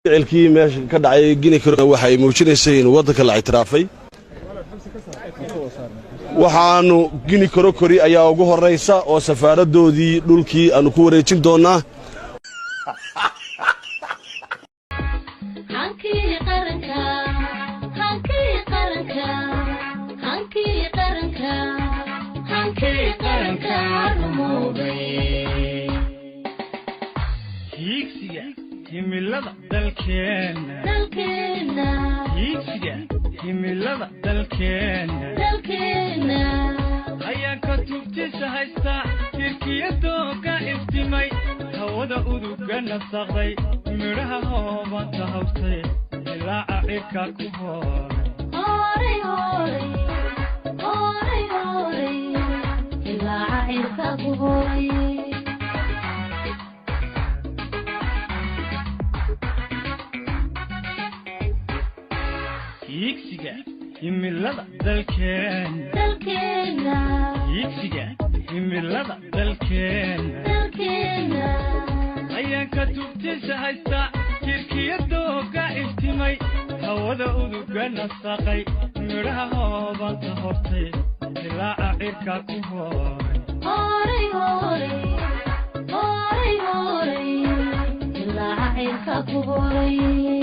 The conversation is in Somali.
ficilkii meesha ka dhacay Guinea waxay muujinaysay in waddanka la ictiraafay waxaanu Guinea ayaa ugu horeysa oo safaaradoodii dhulkii aanu ku wareejin doonaa himilada dalkeena himilada dalkeena ayaa ka tubtisa haysta tirkiyadooga iftimay hawada uduga nasaqday midhaha hoobanta hawstay ilaa cirka ku hooray ilaa cirka ku hooray himilada dalkeena himilada dalkeena ayaa ka tubtisa haysta tirkiyadooga iftimay hawada uduga nasaqay midhaha hoobanta hortay ilaa cirka ku hooray ilaa cirka ku hooray